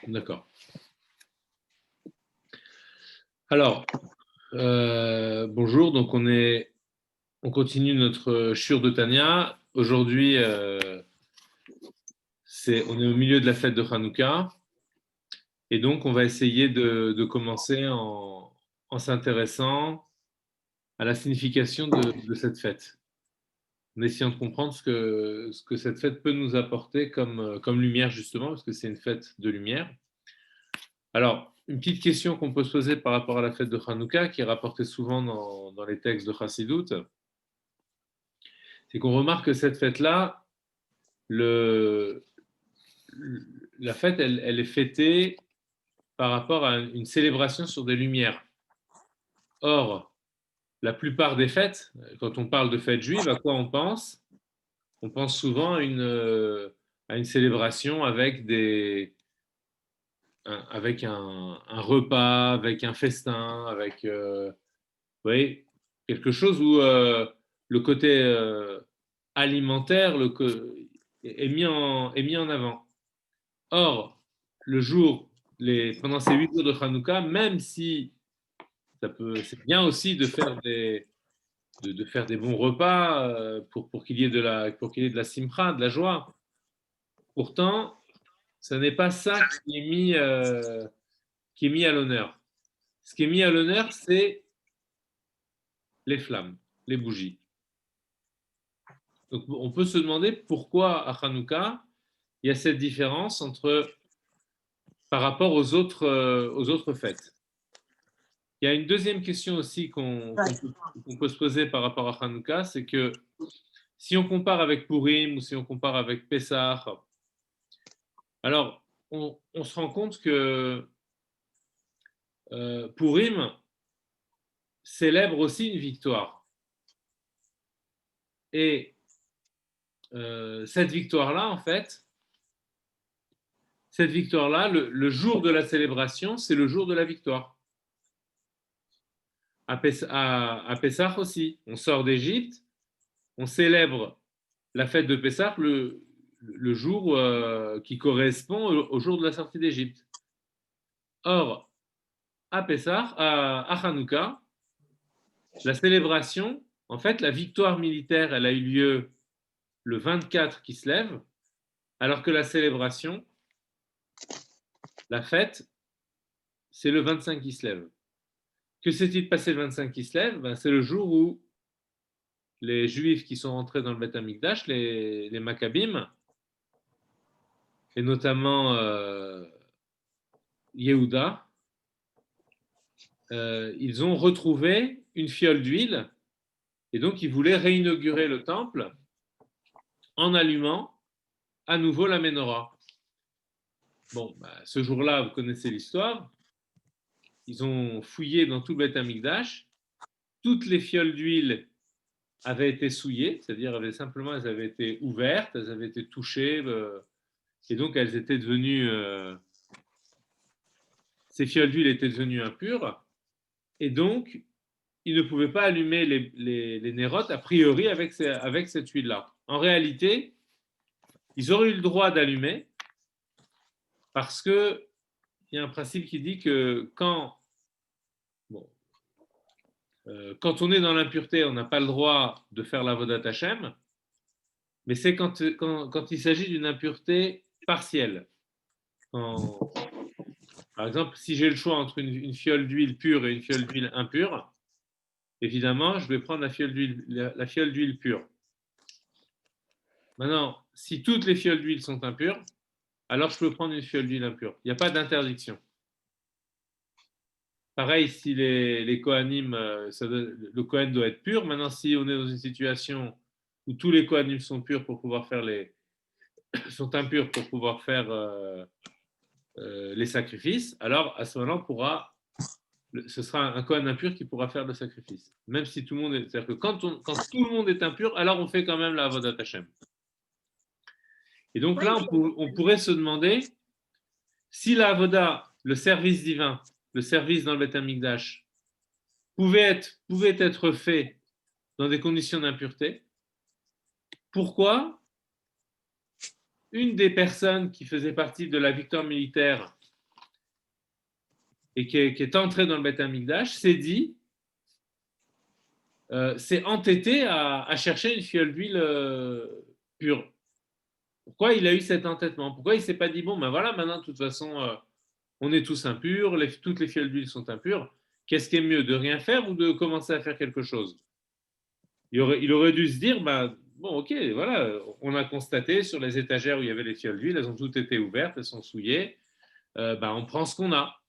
D'accord. Alors, bonjour. Donc, on continue notre Shur de Tanya. Aujourd'hui, on est au milieu de la fête de Hanouka. Et donc, on va essayer de commencer en s'intéressant à la signification de cette fête, en essayant de comprendre ce que cette fête peut nous apporter comme lumière, justement, parce que c'est une fête de lumière. Alors, une petite question qu'on peut se poser par rapport à la fête de Hanouka, qui est rapportée souvent dans les textes de Chassidut, c'est qu'on remarque que cette fête-là, le, la fête, elle est fêtée par rapport à une célébration sur des lumières. Or, la plupart des fêtes, quand on parle de fête juive, à quoi on pense? On pense souvent à une célébration avec un repas, avec un festin, avec vous voyez, quelque chose où le côté alimentaire est mis en avant. Or, pendant ces 8 jours de Hanouka, même si c'est bien aussi de faire des bons repas pour qu'il y ait de la simcha, de la joie. Pourtant, ce n'est pas ça qui est mis à l'honneur. Ce qui est mis à l'honneur, c'est les flammes, les bougies. Donc, on peut se demander pourquoi à Hanouka, il y a cette différence par rapport aux autres fêtes. Il y a une deuxième question aussi qu'on peut se poser par rapport à Hanouka, c'est que si on compare avec Purim ou si on compare avec Pessah, alors on se rend compte que Purim célèbre aussi une victoire. Et cette victoire-là, en fait, le jour de la célébration, c'est le jour de la victoire. À Pessah aussi, on sort d'Égypte, on célèbre la fête de Pessah le jour qui correspond au jour de la sortie d'Égypte. Or, à Pessah, à Hanouka, la célébration, en fait, la victoire militaire, elle a eu lieu le 24 qui se lève, alors que la célébration, la fête, c'est le 25 qui se lève. Que s'est-il passé le 25 qui se lève? C'est le jour où les Juifs qui sont rentrés dans le Beth Amikdash, les Maccabim, et notamment Yehuda, ils ont retrouvé une fiole d'huile et donc ils voulaient réinaugurer le temple en allumant à nouveau la menorah. Bon, ce jour-là, vous connaissez l'histoire, ils ont fouillé dans tout le Beth Amikdash, toutes les fioles d'huile avaient été souillées, c'est-à-dire elles avaient été ouvertes, elles avaient été touchées, et donc elles étaient devenues, ces fioles d'huile étaient devenues impures, et donc ils ne pouvaient pas allumer les nérotes a priori avec cette huile-là. En réalité, ils auraient eu le droit d'allumer parce qu'il y a un principe qui dit que quand on est dans l'impureté, on n'a pas le droit de faire l'avodat Hashem, mais c'est quand il s'agit d'une impureté partielle. Par exemple, si j'ai le choix entre une fiole d'huile pure et une fiole d'huile impure, évidemment, je vais prendre la fiole d'huile pure. Maintenant, si toutes les fioles d'huile sont impures, alors je peux prendre une fiole d'huile impure. Il n'y a pas d'interdiction. Pareil, si les Kohanim, le Kohen doit être pur. Maintenant, si on est dans une situation où tous les Kohanim sont purs pour pouvoir faire sont impurs pour pouvoir faire les sacrifices, alors à ce moment-là, ce sera un Kohen impur qui pourra faire le sacrifice. Même si tout le monde est. C'est-à-dire que quand tout le monde est impur, alors on fait quand même la Avodat Hashem. Et donc là, on pourrait se demander si la Avoda, le service divin, le service dans le Beth Amikdash, pouvait être fait dans des conditions d'impureté, pourquoi une des personnes qui faisait partie de la victoire militaire et qui est entré dans le Beth Amikdash, s'est dit, s'est entêté à chercher une fiole d'huile pure. Pourquoi il a eu cet entêtement? Pourquoi il ne s'est pas dit, bon, ben voilà, maintenant, de toute façon, on est tous impurs, toutes les fioles d'huile sont impures. Qu'est-ce qui est mieux, de rien faire ou de commencer à faire quelque chose? Il aurait dû se dire, ben, bon, ok, voilà, on a constaté sur les étagères où il y avait les fioles d'huile, elles ont toutes été ouvertes, elles sont souillées, ben, on prend ce qu'on a.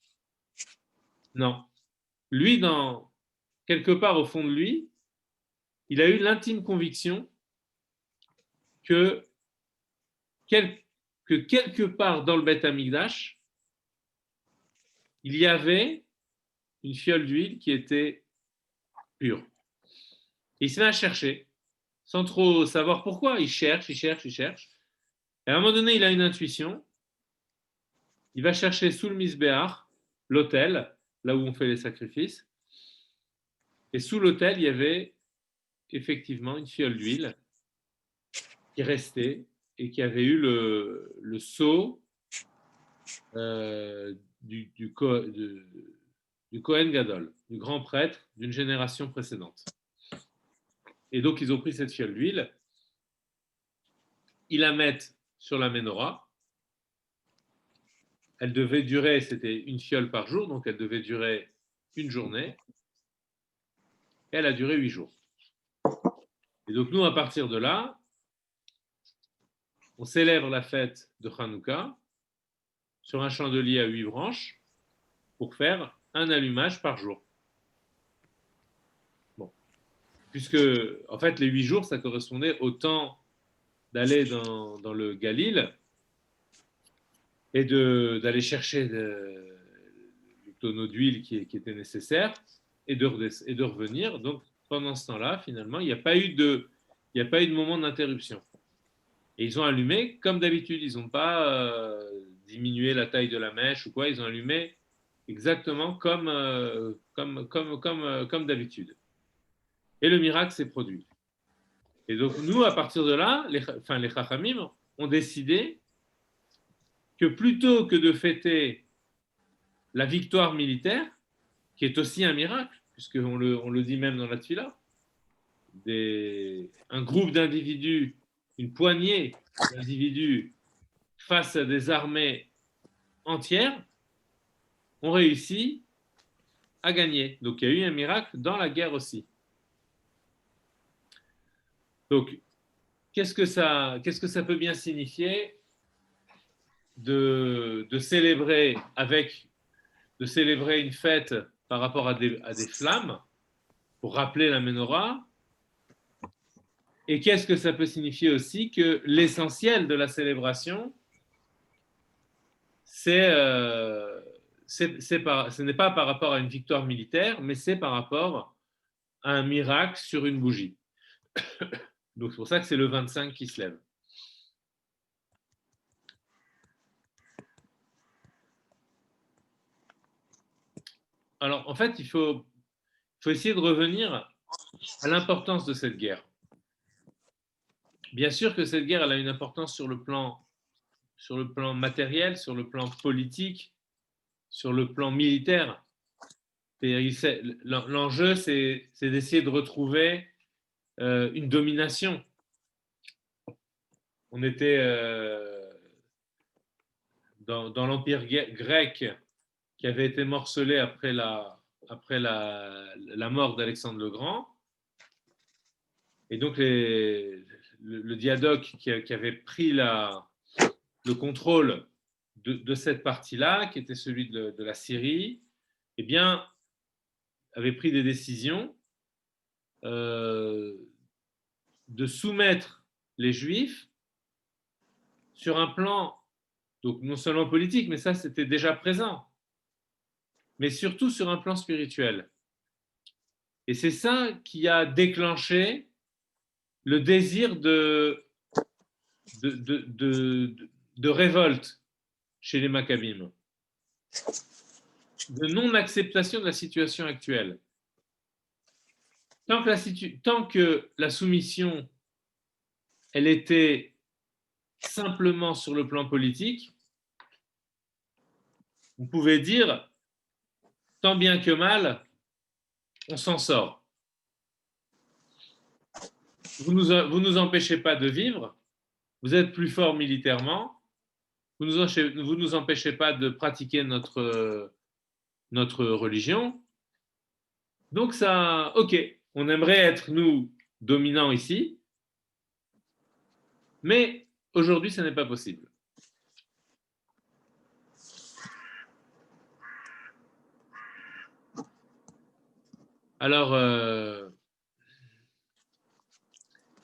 Non. Lui, quelque part au fond de lui, il a eu l'intime conviction que, quelque part dans le Beth Amikdash, il y avait une fiole d'huile qui était pure. Et il se met à chercher, sans trop savoir pourquoi. Il cherche, il cherche, il cherche. Et à un moment donné, il a une intuition. Il va chercher sous le Misbéach, l'autel, là où on fait les sacrifices. Et sous l'autel, il y avait effectivement une fiole d'huile qui restait et qui avait eu le sceau du Kohen Gadol, du grand prêtre d'une génération précédente. Et donc, ils ont pris cette fiole d'huile, ils la mettent sur la menorah. Elle devait durer, c'était une fiole par jour, donc elle devait durer une journée. Et elle a duré 8 jours. Et donc, nous, à partir de là, on célèbre la fête de Hanouka sur un chandelier à 8 branches pour faire un allumage par jour. Bon. Puisque, en fait, les 8 jours, ça correspondait au temps d'aller dans le Galil et d'aller chercher le tonneau d'huile qui était nécessaire et de revenir. Donc, pendant ce temps-là, finalement, il n'y a pas eu de moment d'interruption. Et ils ont allumé comme d'habitude. Ils n'ont pas diminué la taille de la mèche ou quoi. Ils ont allumé exactement comme d'habitude. Et le miracle s'est produit. Et donc, nous, à partir de là, les Chachamim ont décidé que plutôt que de fêter la victoire militaire, qui est aussi un miracle, puisqu'on le dit même dans la Tfila, un groupe d'individus, une poignée d'individus face à des armées entières, ont réussi à gagner. Donc il y a eu un miracle dans la guerre aussi. Donc, qu'est-ce que ça peut bien signifier de célébrer une fête par rapport à des flammes pour rappeler la menorah? Et qu'est-ce que ça peut signifier aussi? Que l'essentiel de la célébration, ce n'est pas par rapport à une victoire militaire, mais c'est par rapport à un miracle sur une bougie. Donc c'est pour ça que c'est le 25 qui se lève. Alors en fait, il faut essayer de revenir à l'importance de cette guerre. Bien sûr que cette guerre, elle a une importance sur le plan matériel, sur le plan politique, sur le plan militaire. L'enjeu, c'est d'essayer de retrouver une domination. On était dans l'Empire grec qui avait été morcelé après la mort d'Alexandre le Grand. Et donc, le diadoque qui avait pris le contrôle de cette partie-là, qui était celui de la Syrie, eh bien, avait pris des décisions de soumettre les Juifs sur un plan, donc non seulement politique, mais ça c'était déjà présent, mais surtout sur un plan spirituel. Et c'est ça qui a déclenché le désir de révolte chez les Maccabim, de non-acceptation de la situation actuelle. Tant que la soumission, elle était simplement sur le plan politique, on pouvait dire tant bien que mal, on s'en sort. Vous nous empêchez pas de vivre, vous êtes plus fort militairement, vous nous empêchez pas de pratiquer notre religion. Donc ça, ok, on aimerait être, nous, dominants ici, mais aujourd'hui, ce n'est pas possible. Alors,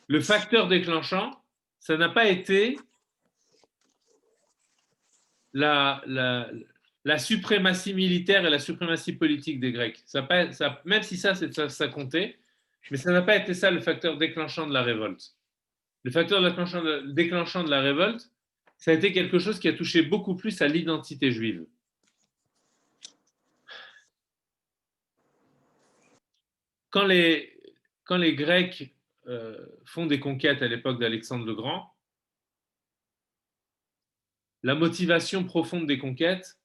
le facteur déclenchant, ça n'a pas été la suprématie militaire et la suprématie politique des Grecs. Même si ça comptait, mais ça n'a pas été ça le facteur déclenchant de la révolte. Le facteur déclenchant de la révolte, ça a été quelque chose qui a touché beaucoup plus à l'identité juive. Quand les Grecs font des conquêtes à l'époque d'Alexandre le Grand, la motivation profonde des conquêtes,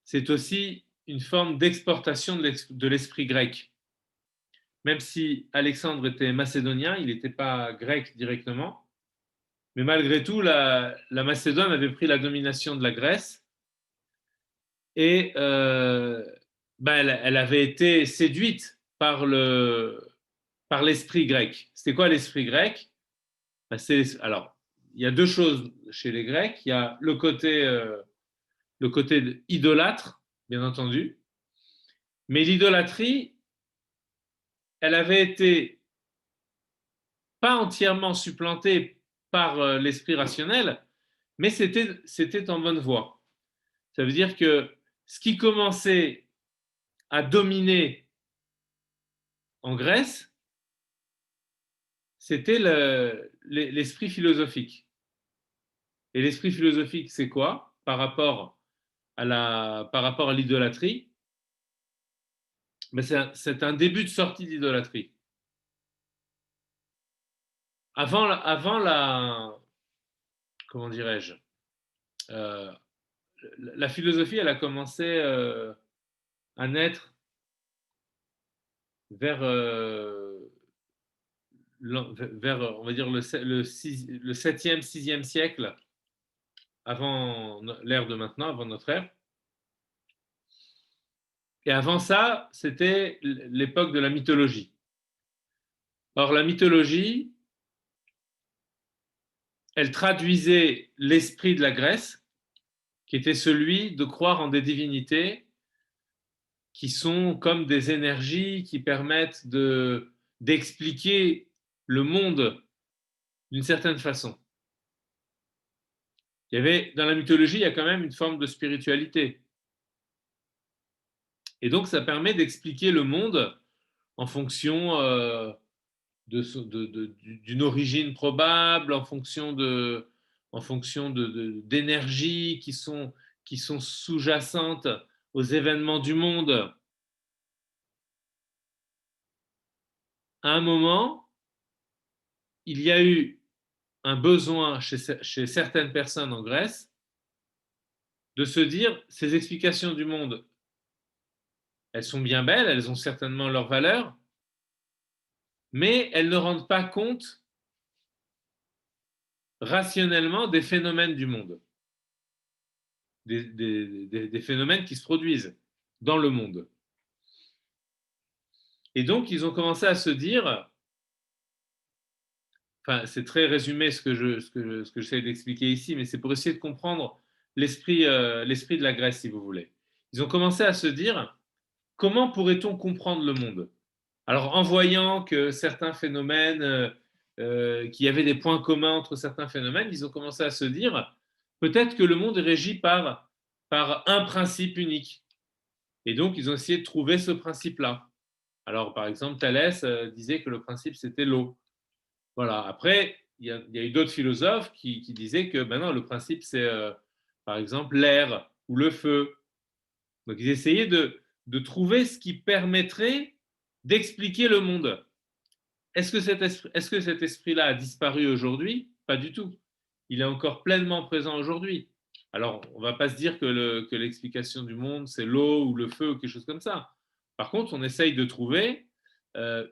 c'est aussi une forme d'exportation de l'esprit grec. Même si Alexandre était macédonien, il n'était pas grec directement, mais malgré tout, la Macédoine avait pris la domination de la Grèce et elle avait été séduite par l'esprit grec. C'était quoi l'esprit grec? Alors, il y a deux choses chez les Grecs. Il y a le côté idolâtre, bien entendu, mais l'idolâtrie, elle avait été pas entièrement supplantée par l'esprit rationnel, mais c'était en bonne voie. Ça veut dire que ce qui commençait à dominer en Grèce, c'était l'esprit philosophique. Et l'esprit philosophique, c'est quoi par rapport à l'idolâtrie? Ben c'est un début de sortie d'idolâtrie. Avant comment dirais-je, la philosophie, elle a commencé à naître vers, on va dire, le 7e, 6e siècle avant l'ère de maintenant, avant notre ère. Et avant ça, c'était l'époque de la mythologie. Or, la mythologie, elle traduisait l'esprit de la Grèce, qui était celui de croire en des divinités qui sont comme des énergies qui permettent d'expliquer le monde d'une certaine façon. Dans la mythologie, il y a quand même une forme de spiritualité. Et donc, ça permet d'expliquer le monde en fonction d'une origine probable, en fonction d'énergies qui sont sous-jacentes aux événements du monde. À un moment, il y a eu un besoin chez certaines personnes en Grèce de se dire, ces explications du monde, elles sont bien belles, elles ont certainement leur valeur, mais elles ne rendent pas compte rationnellement des phénomènes du monde, des phénomènes qui se produisent dans le monde. Et donc, ils ont commencé à se dire, enfin, c'est très résumé ce que j'essaie d'expliquer ici, mais c'est pour essayer de comprendre l'esprit de la Grèce, si vous voulez. Ils ont commencé à se dire, comment pourrait-on comprendre le monde? Alors, en voyant que certains phénomènes, qu'il y avait des points communs entre certains phénomènes, ils ont commencé à se dire, peut-être que le monde est régi par un principe unique. Et donc, ils ont essayé de trouver ce principe-là. Alors, par exemple, Thalès disait que le principe, c'était l'eau. Voilà. Après, il y a eu d'autres philosophes qui disaient que non, le principe, c'est, par exemple, l'air ou le feu. Donc, ils essayaient de trouver ce qui permettrait d'expliquer le monde. Est-ce que cet esprit-là a disparu aujourd'hui? Pas du tout. Il est encore pleinement présent aujourd'hui. Alors, on ne va pas se dire que l'explication du monde, c'est l'eau ou le feu ou quelque chose comme ça. Par contre, on essaye de trouver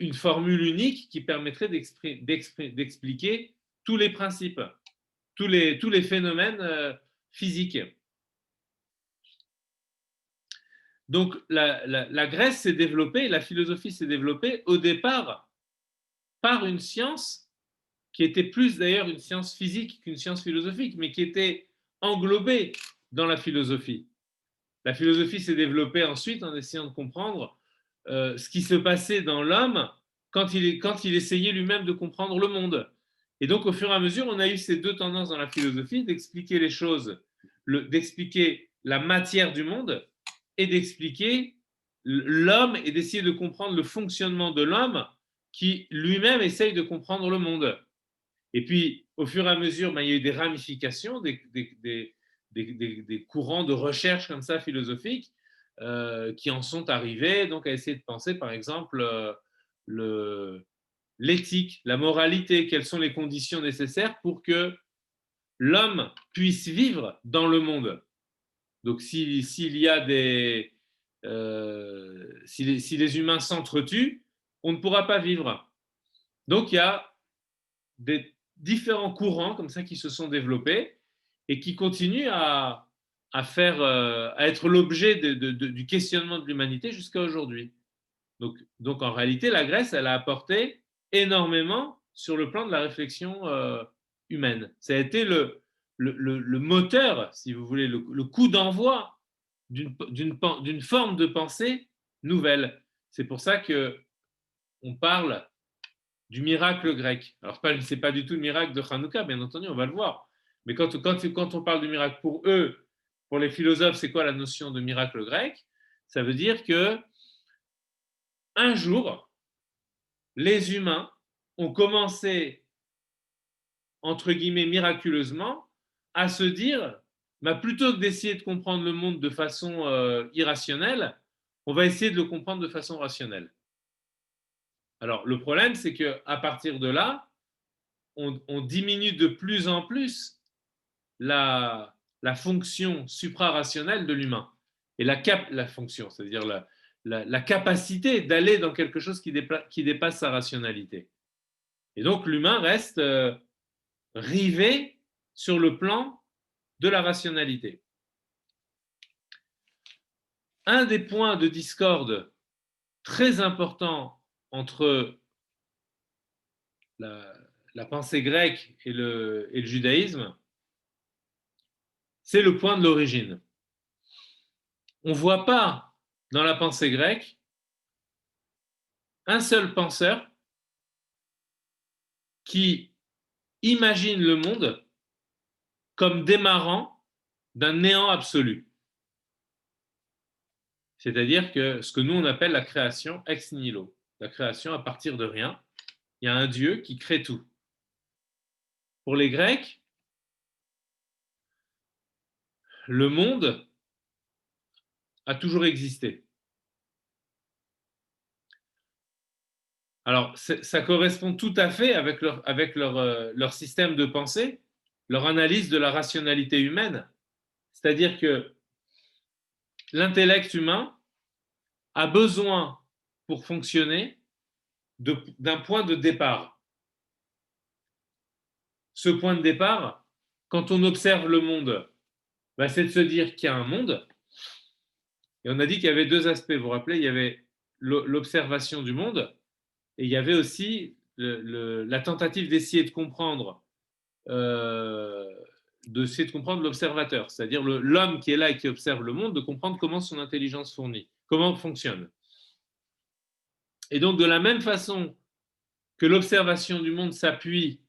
une formule unique qui permettrait d'expliquer tous les principes, tous les phénomènes physiques. Donc, la Grèce s'est développée, la philosophie s'est développée au départ par une science qui était plus d'ailleurs une science physique qu'une science philosophique, mais qui était englobée dans la philosophie. La philosophie s'est développée ensuite en essayant de comprendre ce qui se passait dans l'homme quand il essayait lui-même de comprendre le monde. Et donc, au fur et à mesure, on a eu ces deux tendances dans la philosophie, d'expliquer les choses, d'expliquer la matière du monde et d'expliquer l'homme et d'essayer de comprendre le fonctionnement de l'homme qui lui-même essaye de comprendre le monde. Et puis, au fur et à mesure, il y a eu des ramifications, des courants de recherche comme ça philosophiques qui en sont arrivés donc à essayer de penser, par exemple, l'éthique, la moralité, quelles sont les conditions nécessaires pour que l'homme puisse vivre dans le monde. Donc, s'il y a si les humains s'entretuent, on ne pourra pas vivre. Donc, il y a des différents courants comme ça qui se sont développés et qui continuent à être l'objet du questionnement de l'humanité jusqu'à aujourd'hui. Donc, en réalité, la Grèce, elle a apporté énormément sur le plan de la réflexion humaine. Ça a été le moteur, si vous voulez, le coup d'envoi d'une forme de pensée nouvelle. C'est pour ça qu'on parle du miracle grec. Alors, ce n'est pas du tout le miracle de Hanouka, bien entendu, on va le voir. Mais quand on parle du miracle pour eux, pour les philosophes, c'est quoi la notion de miracle grec? Ça veut dire que un jour, les humains ont commencé, entre guillemets, miraculeusement, à se dire, plutôt que d'essayer de comprendre le monde de façon irrationnelle, on va essayer de le comprendre de façon rationnelle. Alors, le problème, c'est qu'à partir de là, on diminue de plus en plus la fonction suprarationnelle de l'humain. Et la fonction, c'est-à-dire la capacité d'aller dans quelque chose qui dépasse sa rationalité. Et donc, l'humain reste rivé sur le plan de la rationalité. Un des points de discorde très importants entre la pensée grecque et le judaïsme, c'est le point de l'origine. On ne voit pas dans la pensée grecque un seul penseur qui imagine le monde comme démarrant d'un néant absolu. C'est-à-dire que ce que nous on appelle la création ex nihilo, la création à partir de rien. Il y a un Dieu qui crée tout. Pour les Grecs, le monde a toujours existé. Alors, ça correspond tout à fait avec leur système de pensée, leur analyse de la rationalité humaine. C'est-à-dire que l'intellect humain a besoin, pour fonctionner, d'un point de départ. Ce point de départ, quand on observe le monde, c'est de se dire qu'il y a un monde. Et on a dit qu'il y avait deux aspects. Vous vous rappelez, il y avait l'observation du monde et il y avait aussi la tentative d'essayer de comprendre l'observateur, c'est-à-dire l'homme qui est là et qui observe le monde, de comprendre comment son intelligence fonctionne. Et donc, de la même façon que l'observation du monde s'appuie,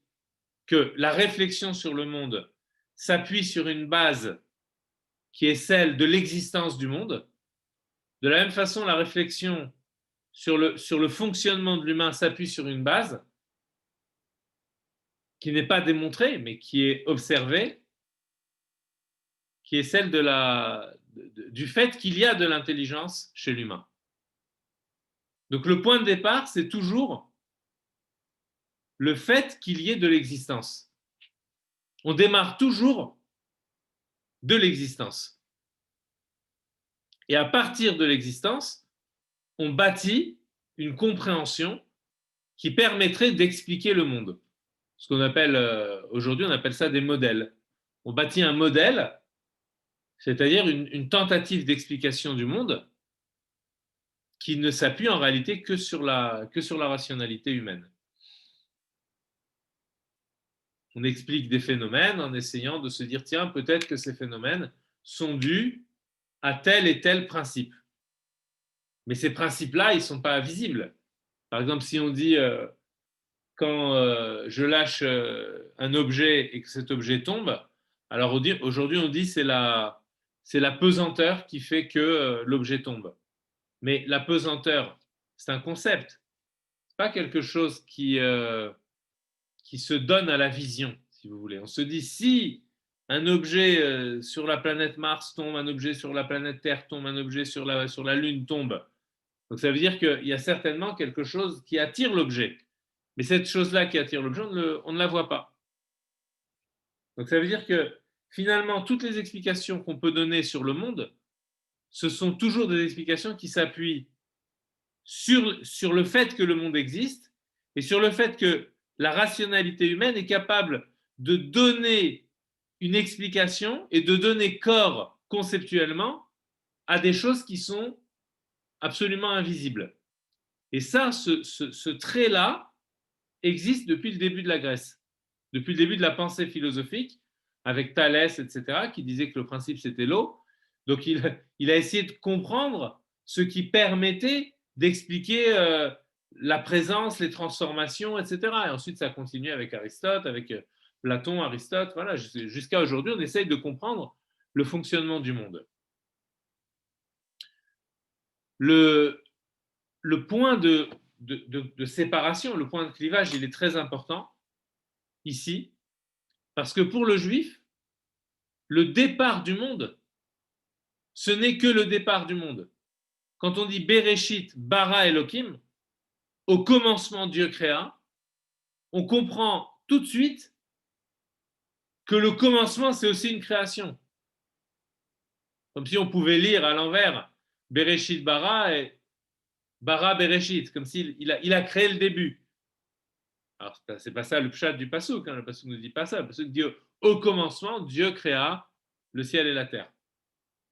que la réflexion sur le monde s'appuie sur une base qui est celle de l'existence du monde, de la même façon, la réflexion sur le fonctionnement de l'humain s'appuie sur une base qui n'est pas démontrée, mais qui est observée, qui est celle du fait qu'il y a de l'intelligence chez l'humain. Donc le point de départ, c'est toujours le fait qu'il y ait de l'existence. On démarre toujours de l'existence. Et à partir de l'existence, on bâtit une compréhension qui permettrait d'expliquer le monde. Ce qu'on appelle, aujourd'hui, on appelle ça des modèles. On bâtit un modèle, c'est-à-dire une tentative d'explication du monde qui ne s'appuie en réalité que sur la rationalité humaine. On explique des phénomènes en essayant de se dire, tiens, peut-être que ces phénomènes sont dus à tel et tel principe. Mais ces principes-là, ils ne sont pas visibles. Par exemple, si on dit, quand je lâche un objet et que cet objet tombe, alors aujourd'hui on dit c'est la pesanteur qui fait que l'objet tombe. Mais la pesanteur, c'est un concept. C'est pas quelque chose qui se donne à la vision, si vous voulez. On se dit si un objet sur la planète Mars tombe, un objet sur la planète Terre tombe, un objet sur la Lune tombe. Donc ça veut dire qu'il y a certainement quelque chose qui attire l'objet. Mais cette chose-là qui attire l'objet, on ne la voit pas. Donc ça veut dire que finalement, toutes les explications qu'on peut donner sur le monde, ce sont toujours des explications qui s'appuient sur le fait que le monde existe et sur le fait que la rationalité humaine est capable de donner une explication et de donner corps conceptuellement à des choses qui sont absolument invisibles. Et ça, ce trait-là existe depuis le début de la Grèce, depuis le début de la pensée philosophique, avec Thalès, etc., qui disait que le principe, c'était l'eau. Donc, il a essayé de comprendre ce qui permettait d'expliquer la présence, les transformations, etc. Et ensuite, ça a continué avec Aristote, avec Platon, Aristote. Voilà, jusqu'à aujourd'hui, on essaye de comprendre le fonctionnement du monde. Le point de séparation, le point de clivage, il est très important ici, parce que pour le juif, le départ du monde, ce n'est que le départ du monde. Quand on dit Bereshit, bara Elohim, au commencement Dieu créa, on comprend tout de suite que le commencement, c'est aussi une création. Comme si on pouvait lire à l'envers Bereshit bara et bara Bereshit, comme s'il il a créé le début. Alors, c'est pas ça le pshat du passouk, hein. Le passouk ne dit pas ça. Le passouk dit au commencement, Dieu créa le ciel et la terre.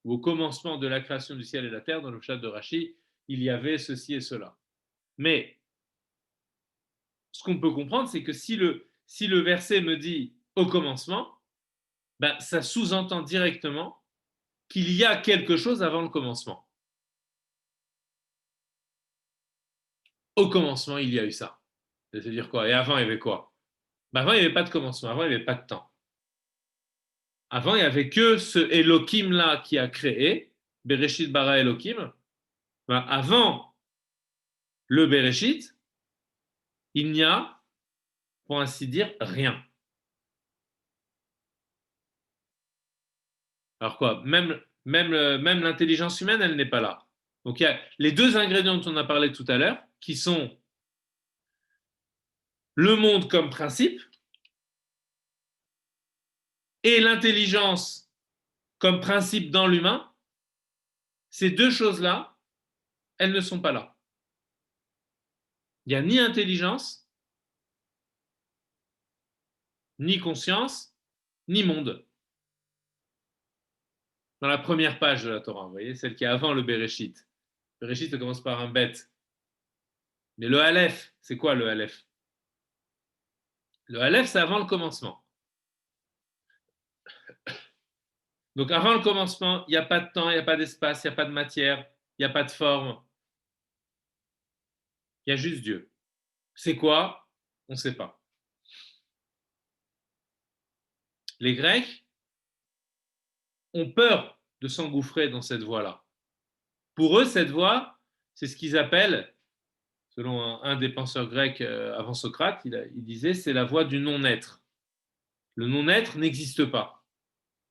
Ou au commencement de la création du ciel et de la terre, dans le pshat de Rashi, il y avait ceci et cela. Mais ce qu'on peut comprendre, c'est que si le verset me dit au commencement, ben, ça sous-entend directement qu'il y a quelque chose avant le commencement. Au commencement, il y a eu ça. C'est-à-dire quoi? Et avant, il y avait quoi? Ben, avant, il n'y avait pas de commencement, avant, il n'y avait pas de temps. Avant, il n'y avait que ce Elohim-là qui a créé, Bereshit bara Elohim. Ben, avant le Bereshit, il n'y a, pour ainsi dire, rien. Alors quoi? Même l'intelligence humaine, elle n'est pas là. Donc il y a les deux ingrédients dont on a parlé tout à l'heure, qui sont le monde comme principe et l'intelligence comme principe dans l'humain. Ces deux choses-là, elles ne sont pas là. Il n'y a ni intelligence, ni conscience, ni monde. Dans la première page de la Torah, vous voyez, celle qui est avant le Bereshit. Le Bereshit, ça commence par un bet. Mais le Aleph, c'est quoi le Aleph? Le Aleph, c'est avant le commencement. Donc avant le commencement, il n'y a pas de temps, il n'y a pas d'espace, il n'y a pas de matière, il n'y a pas de forme. Il y a juste Dieu. C'est quoi? On ne sait pas. Les Grecs ont peur de s'engouffrer dans cette voie-là. Pour eux, cette voie, c'est ce qu'ils appellent, selon un des penseurs grecs avant Socrate, il disait, c'est la voie du non-être. Le non-être n'existe pas.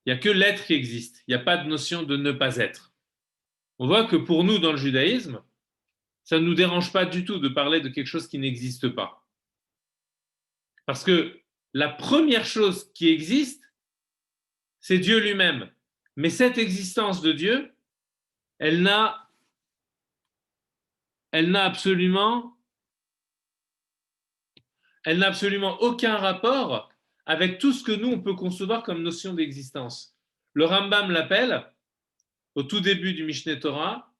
Il n'y a que l'être qui existe. Il n'y a pas de notion de ne pas être. On voit que pour nous, dans le judaïsme, ça ne nous dérange pas du tout de parler de quelque chose qui n'existe pas. Parce que la première chose qui existe, c'est Dieu lui-même. Mais cette existence de Dieu, elle n'a absolument aucun rapport avec tout ce que nous, on peut concevoir comme notion d'existence. Le Rambam l'appelle, au tout début du Mishneh Torah,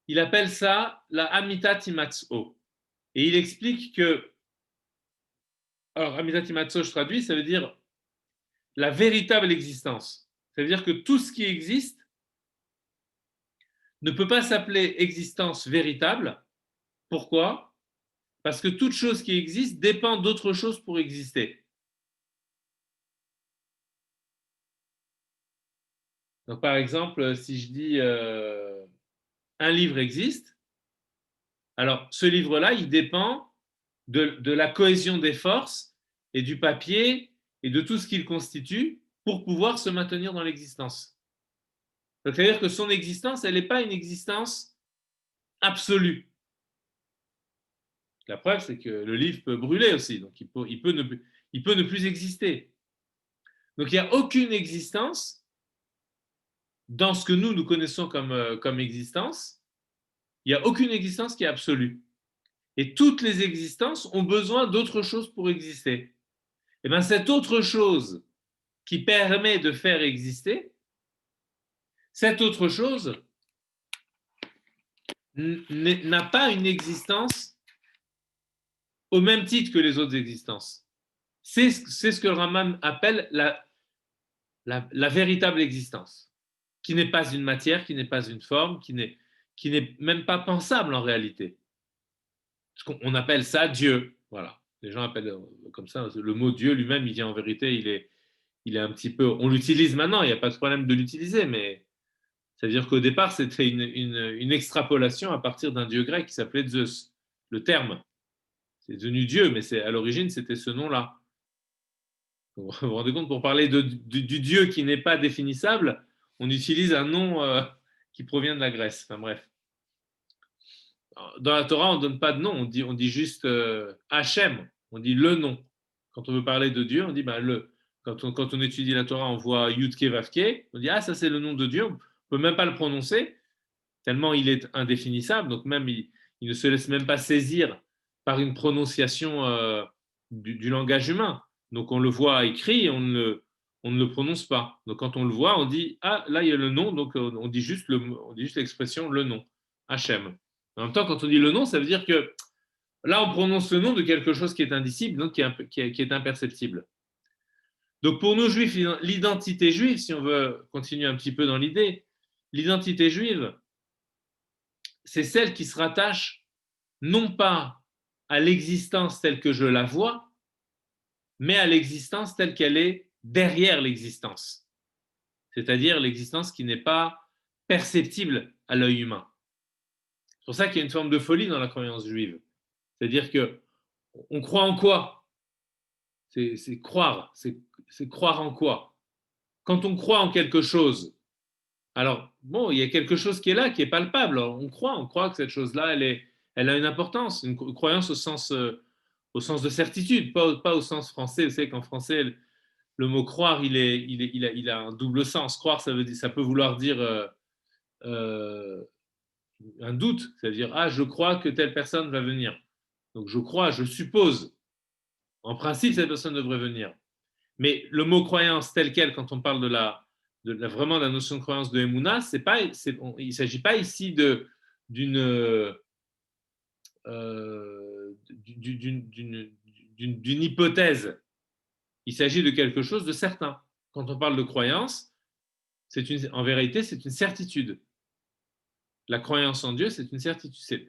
il appelle ça la Amitat Imatso. Et il explique que, alors Amitat Imatso, je traduis, ça veut dire la véritable existence. Ça veut dire que tout ce qui existe ne peut pas s'appeler existence véritable. Pourquoi? Parce que toute chose qui existe dépend d'autre chose pour exister. Donc, par exemple, si je dis un livre existe, alors ce livre-là, il dépend de la cohésion des forces et du papier et de tout ce qu'il constitue pour pouvoir se maintenir dans l'existence. C'est-à-dire que son existence, elle n'est pas une existence absolue. La preuve, c'est que le livre peut brûler aussi, donc il peut ne plus exister. Donc il n'y a aucune existence dans ce que nous connaissons comme existence, il n'y a aucune existence qui est absolue. Et toutes les existences ont besoin d'autre chose pour exister. Et bien cette autre chose qui permet de faire exister, cette autre chose n'a pas une existence au même titre que les autres existences. C'est ce que le Rambam appelle la véritable existence, qui n'est pas une matière, qui n'est pas une forme, qui n'est même pas pensable en réalité. On appelle ça Dieu. Voilà. Les gens appellent comme ça. Le mot Dieu lui-même, il vient en vérité, il est un petit peu. On l'utilise maintenant, il n'y a pas de problème de l'utiliser, mais ça veut dire qu'au départ, c'était une extrapolation à partir d'un dieu grec qui s'appelait Zeus. Le terme, c'est devenu Dieu, mais à l'origine, c'était ce nom-là. Vous vous rendez compte, pour parler du Dieu qui n'est pas définissable, on utilise un nom qui provient de la Grèce. Enfin bref. Dans la Torah, on ne donne pas de nom, on dit juste Hachem, on dit le nom. Quand on veut parler de Dieu, on dit le. Quand on étudie la Torah, on voit Yudke Vavke, on dit ah, ça c'est le nom de Dieu, on ne peut même pas le prononcer, tellement il est indéfinissable, donc même il ne se laisse même pas saisir par une prononciation du langage humain. Donc on le voit écrit et on ne le prononce pas. Donc quand on le voit, on dit ah, là il y a le nom, donc on dit juste l'expression le nom, Hachem. En même temps, quand on dit le nom, ça veut dire que là, on prononce le nom de quelque chose qui est indicible, donc qui est imperceptible. Donc pour nous juifs, l'identité juive, si on veut continuer un petit peu dans l'idée, l'identité juive, c'est celle qui se rattache non pas à l'existence telle que je la vois, mais à l'existence telle qu'elle est derrière l'existence. C'est-à-dire l'existence qui n'est pas perceptible à l'œil humain. C'est pour ça qu'il y a une forme de folie dans la croyance juive. C'est-à-dire que on croit en quoi? C'est croire. C'est croire en quoi? Quand on croit en quelque chose, alors bon, il y a quelque chose qui est là, qui est palpable. Alors, on croit que cette chose-là, elle a une importance, une croyance au sens de certitude, pas au sens français. Vous savez qu'en français, le mot croire, il a un double sens. Croire, ça peut vouloir dire euh, un doute, c'est-à-dire ah, je crois que telle personne va venir. Donc je crois, je suppose. En principe, cette personne devrait venir. Mais le mot croyance tel quel, quand on parle vraiment de la notion de croyance de Emouna, il ne s'agit pas ici d'une hypothèse. Il s'agit de quelque chose de certain. Quand on parle de croyance, en vérité, c'est une certitude. La croyance en Dieu, c'est une certitude.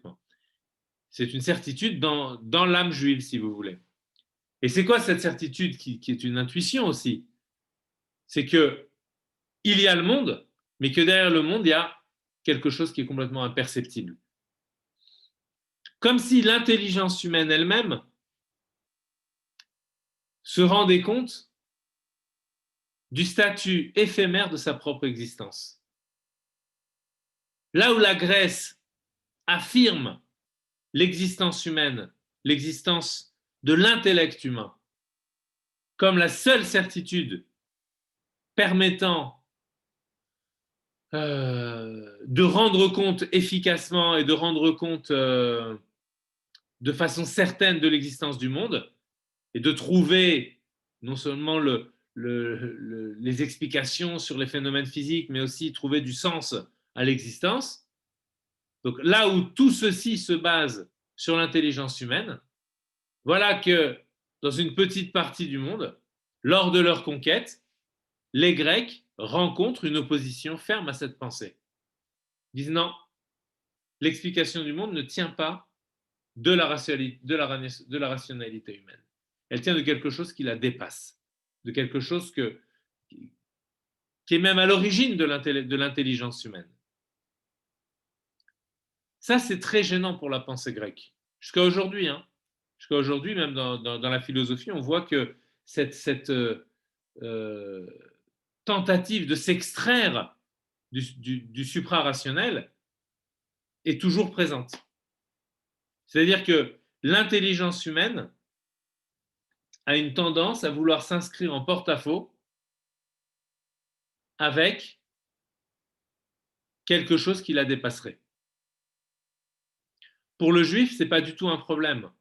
C'est une certitude dans l'âme juive, si vous voulez. Et c'est quoi cette certitude qui est une intuition aussi? C'est que il y a le monde, mais que derrière le monde, il y a quelque chose qui est complètement imperceptible. Comme si l'intelligence humaine elle-même se rendait compte du statut éphémère de sa propre existence. Là où la Grèce affirme l'existence humaine, l'existence de l'intellect humain, comme la seule certitude permettant de rendre compte efficacement et de rendre compte de façon certaine de l'existence du monde et de trouver non seulement les explications sur les phénomènes physiques, mais aussi trouver du sens à l'existence. Donc là où tout ceci se base sur l'intelligence humaine, voilà que dans une petite partie du monde, lors de leur conquête, les Grecs rencontrent une opposition ferme à cette pensée. Ils disent non, l'explication du monde ne tient pas de la rationalité humaine. Elle tient de quelque chose qui la dépasse, de quelque chose qui est même à l'origine de l'intelligence humaine. Ça, c'est très gênant pour la pensée grecque. Jusqu'à aujourd'hui, même dans la philosophie, on voit que cette tentative de s'extraire du supra-rationnel est toujours présente. C'est-à-dire que l'intelligence humaine a une tendance à vouloir s'inscrire en porte-à-faux avec quelque chose qui la dépasserait. Pour le juif, ce n'est pas du tout un problème,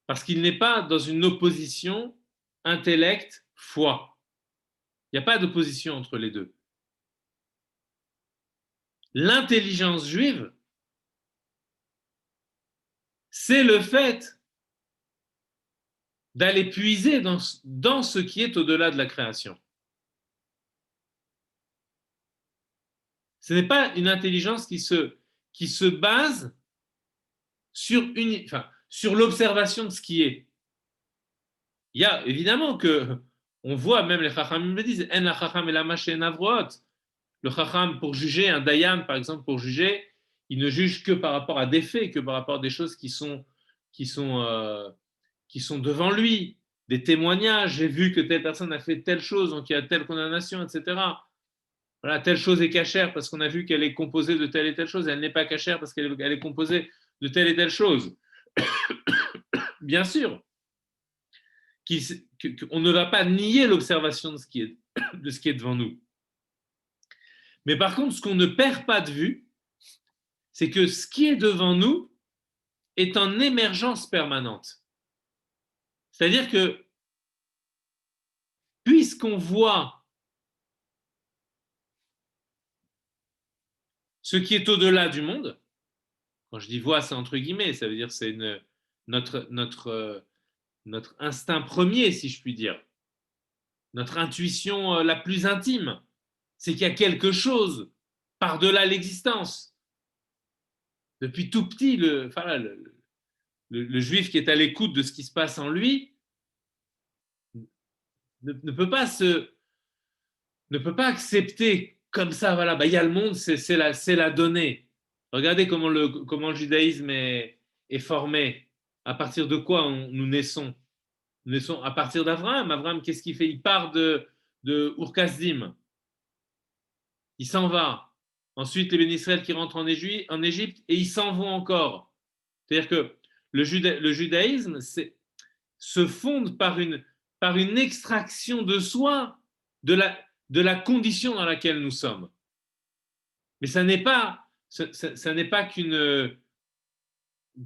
parce qu'il n'est pas dans une opposition intellect-foi. Il n'y a pas d'opposition entre les deux. L'intelligence juive, c'est le fait d'aller puiser dans ce qui est au-delà de la création. Ce n'est pas une intelligence qui se base sur l'observation de ce qui est. Il y a évidemment que, on voit, même les Chachamim le disent, En la Chacham et la Maché Navroot. Le Chacham, pour juger, un Dayan, par exemple, pour juger, il ne juge que par rapport à des faits, que par rapport à des choses qui sont devant lui, des témoignages. J'ai vu que telle personne a fait telle chose, donc il y a telle condamnation, etc. Voilà, telle chose est cachère parce qu'on a vu qu'elle est composée de telle et telle chose, elle n'est pas cachère parce qu'elle est composée de telle et telle chose. Bien sûr, qu'on ne va pas nier l'observation de ce qui est devant nous. Mais par contre, ce qu'on ne perd pas de vue, c'est que ce qui est devant nous est en émergence permanente. C'est-à-dire que, puisqu'on voit ce qui est au-delà du monde, quand je dis voix, c'est entre guillemets, ça veut dire que c'est notre instinct premier, si je puis dire, notre intuition la plus intime, c'est qu'il y a quelque chose par-delà l'existence. Depuis tout petit, le juif qui est à l'écoute de ce qui se passe en lui ne peut pas accepter comme ça, voilà, il y a le monde, c'est la donnée. Regardez comment le judaïsme est formé. À partir de quoi nous naissons? Nous naissons à partir d'Abraham. Abraham, qu'est-ce qu'il fait? Il part de Ur-Kasdim. Il s'en va. Ensuite, les Bénisraël qui rentrent en Égypte et ils s'en vont encore. C'est-à-dire que le judaïsme se fonde par une extraction de soi de la condition dans laquelle nous sommes. Mais ça n'est pas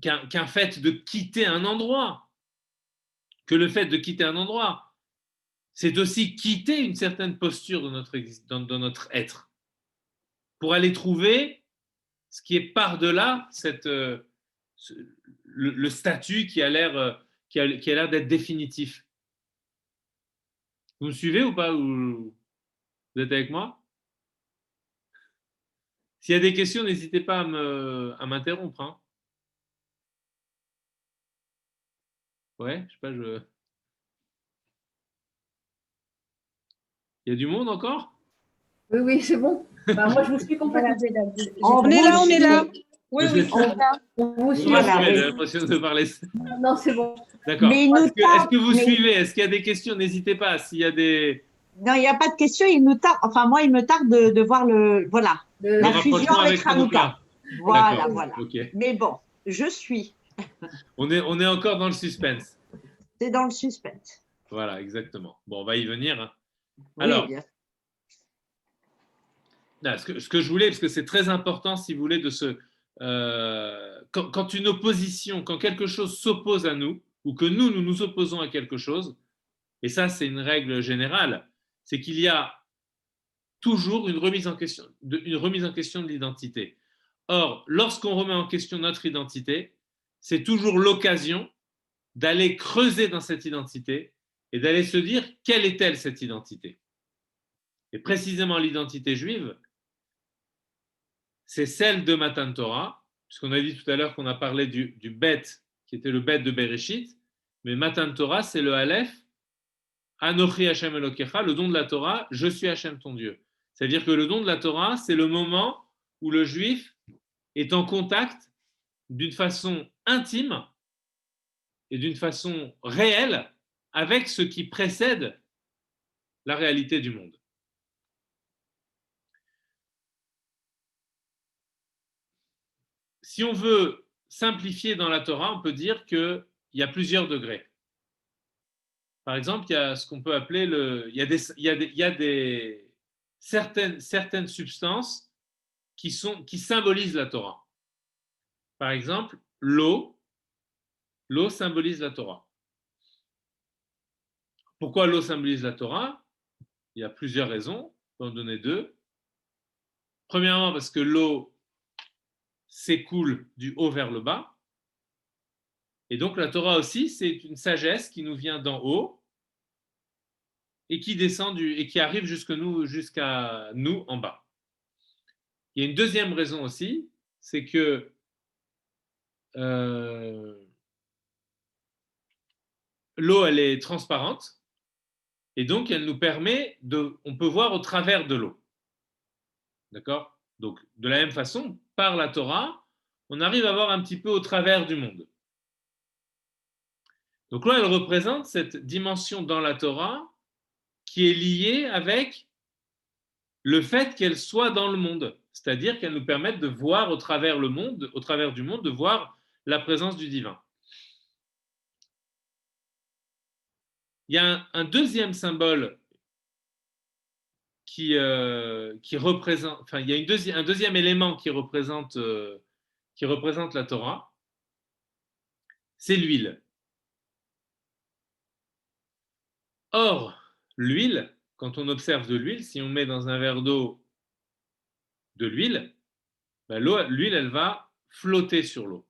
qu'un fait de quitter un endroit. Que le fait de quitter un endroit, c'est aussi quitter une certaine posture dans notre être pour aller trouver ce qui est par-delà le statut qui a l'air d'être définitif. Vous me suivez ou pas? Vous êtes avec moi? S'il y a des questions, n'hésitez pas à m'interrompre. Hein. Ouais, je sais pas, Il y a du monde encore? Oui, oui, c'est bon. Bah, moi, je vous suis complètement. On est là, on est là. Oui, oui, on vous suit. J'ai l'impression de parler. Non, c'est bon. D'accord. Mais Est-ce que vous suivez? Est-ce qu'il y a des questions? N'hésitez pas. S'il y a des... Non, il n'y a pas de question. Il nous tarde. Enfin, moi, il me tarde de voir la fusion avec Hanouka. Voilà, voilà. Okay. Mais bon, je suis. On est encore dans le suspense. C'est dans le suspense. Voilà, exactement. Bon, on va y venir. Hein. Oui, Alors, bien. Là, ce que je voulais, parce que c'est très important, si vous voulez, de se quand une opposition, quand quelque chose s'oppose à nous, ou que nous nous opposons à quelque chose, et ça c'est une règle générale, c'est qu'il y a toujours une remise en question de l'identité. Or, lorsqu'on remet en question notre identité, c'est toujours l'occasion d'aller creuser dans cette identité et d'aller se dire quelle est-elle cette identité. Et précisément l'identité juive, c'est celle de Matan Torah, puisqu'on a dit tout à l'heure qu'on a parlé du Bet, qui était le Bet de Bereshit, mais Matan Torah, c'est le Aleph, Anochi Hashem Elokecha, le don de la Torah, je suis Hashem ton Dieu. C'est-à-dire que le don de la Torah, c'est le moment où le juif est en contact d'une façon intime et d'une façon réelle avec ce qui précède la réalité du monde. Si on veut simplifier dans la Torah, on peut dire qu'il y a plusieurs degrés. Par exemple, il y a ce qu'on peut appeler certaines substances qui symbolisent la Torah. Par exemple, l'eau symbolise la Torah. Pourquoi l'eau symbolise la Torah? Il y a plusieurs raisons, on peut en donner deux. Premièrement, parce que l'eau s'écoule du haut vers le bas. Et donc la Torah aussi, c'est une sagesse qui nous vient d'en haut et qui descend et qui arrive jusqu'à nous en bas. Il y a une deuxième raison aussi, c'est que l'eau, elle est transparente et donc elle nous permet on peut voir au travers de l'eau. D'accord? Donc de la même façon, par la Torah, on arrive à voir un petit peu au travers du monde. Donc là, elle représente cette dimension dans la Torah qui est liée avec le fait qu'elle soit dans le monde, c'est-à-dire qu'elle nous permette de voir au travers du monde, de voir la présence du divin. Il y a un deuxième symbole qui représente, enfin, il y a un deuxième élément qui représente la Torah, c'est l'huile. Or, l'huile, quand on observe de l'huile, si on met dans un verre d'eau de l'huile, ben l'huile, elle va flotter sur l'eau.